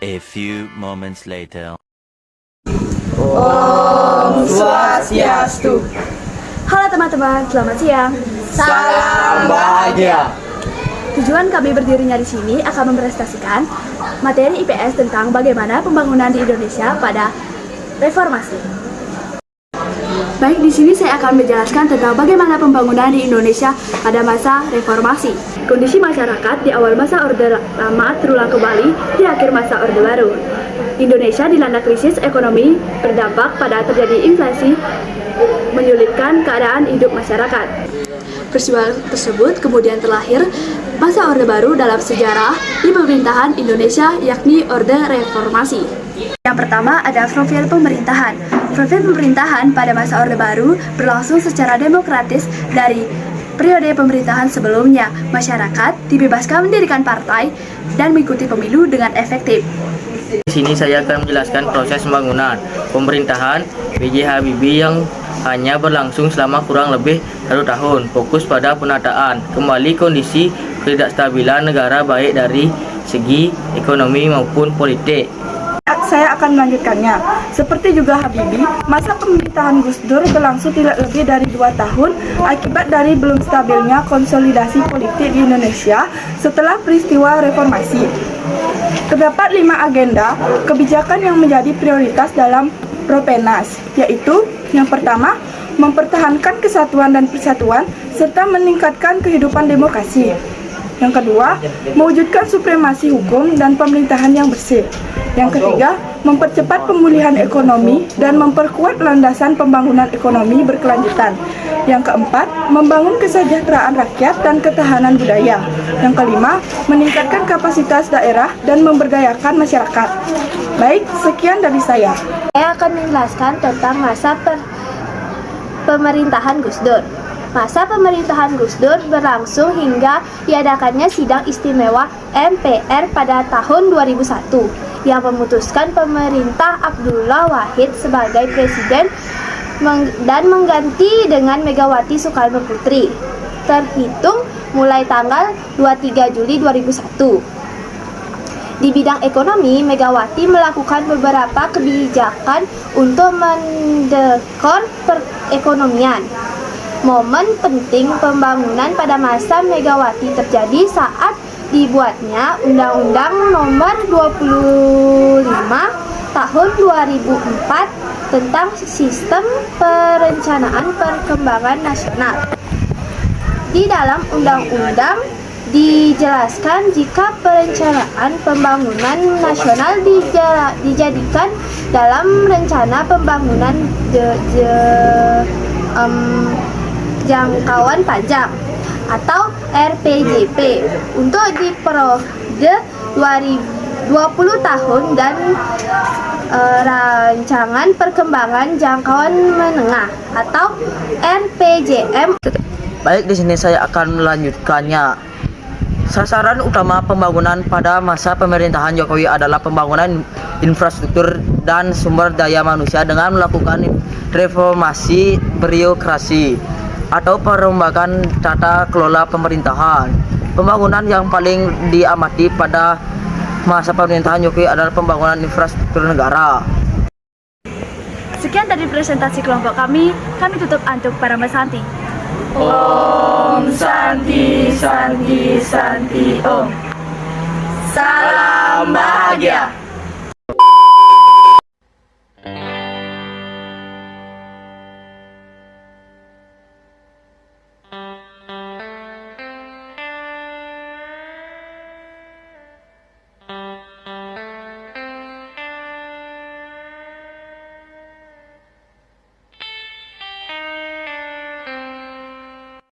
A few moments later. Om Swastiastu. Halo teman-teman, selamat siang. Salam bahagia. Tujuan kami berdirinya di sini akan mempresentasikan materi IPS tentang bagaimana pembangunan di Indonesia pada reformasi. Baik, di sini saya akan menjelaskan tentang bagaimana pembangunan di Indonesia pada masa reformasi. Kondisi masyarakat di awal masa Orde Lama terulang kembali di akhir masa Orde Baru. Indonesia dilanda krisis ekonomi berdampak pada terjadi inflasi, menyulitkan keadaan hidup masyarakat. Peristiwa tersebut kemudian terlahir masa Orde Baru dalam sejarah di pemerintahan Indonesia, yakni Orde Reformasi. Yang pertama ada profil pemerintahan. Profil pemerintahan pada masa Orde Baru berlangsung secara demokratis dari periode pemerintahan sebelumnya. Masyarakat dibebaskan mendirikan partai dan mengikuti pemilu dengan efektif. Di sini saya akan menjelaskan proses pembangunan pemerintahan B.J. Habibie yang hanya berlangsung selama kurang lebih 1 tahun. Fokus pada penataan kembali kondisi ketidakstabilan negara baik dari segi ekonomi maupun politik. Saya akan melanjutkannya. Seperti juga Habibie, masa pemerintahan Gus Dur berlangsung tidak lebih dari 2 tahun akibat dari belum stabilnya konsolidasi politik di Indonesia setelah peristiwa reformasi. Terdapat 5 agenda kebijakan yang menjadi prioritas dalam Propenas, yaitu yang pertama, mempertahankan kesatuan dan persatuan serta meningkatkan kehidupan demokrasi. Yang kedua, mewujudkan supremasi hukum dan pemerintahan yang bersih. Yang ketiga, mempercepat pemulihan ekonomi dan memperkuat landasan pembangunan ekonomi berkelanjutan. Yang keempat, membangun kesejahteraan rakyat dan ketahanan budaya. Yang kelima, meningkatkan kapasitas daerah dan memberdayakan masyarakat. Baik, sekian dari saya. Saya akan menjelaskan tentang masa pemerintahan Gus Dur. Masa pemerintahan Gus Dur berlangsung hingga diadakannya sidang istimewa MPR pada tahun 2001 yang memutuskan pemerintah Abdullah Wahid sebagai presiden dan mengganti dengan Megawati Soekarno Putri terhitung mulai tanggal 23 Juli 2001. Di bidang ekonomi, Megawati melakukan beberapa kebijakan untuk mendekor perekonomian. Momen penting pembangunan pada masa Megawati terjadi saat dibuatnya Undang-Undang Nomor 25 Tahun 2004 tentang Sistem Perencanaan Perkembangan Nasional. Di dalam undang-undang dijelaskan jika perencanaan pembangunan nasional dijadikan dalam rencana pembangunan jangkauan panjang atau RPJP untuk di periode 20 tahun dan rancangan perkembangan jangkauan menengah atau RPJM. Baik, di sini saya akan melanjutkannya. Sasaran utama pembangunan pada masa pemerintahan Jokowi adalah pembangunan infrastruktur dan sumber daya manusia dengan melakukan reformasi birokrasi atau perombakan tata kelola pemerintahan. Pembangunan yang paling diamati pada masa pemerintahan Jokowi adalah pembangunan infrastruktur negara. Sekian dari presentasi kelompok kami tutup untuk para Mbak Santi. Om Santi Santi Santi Om. Salam bahagia.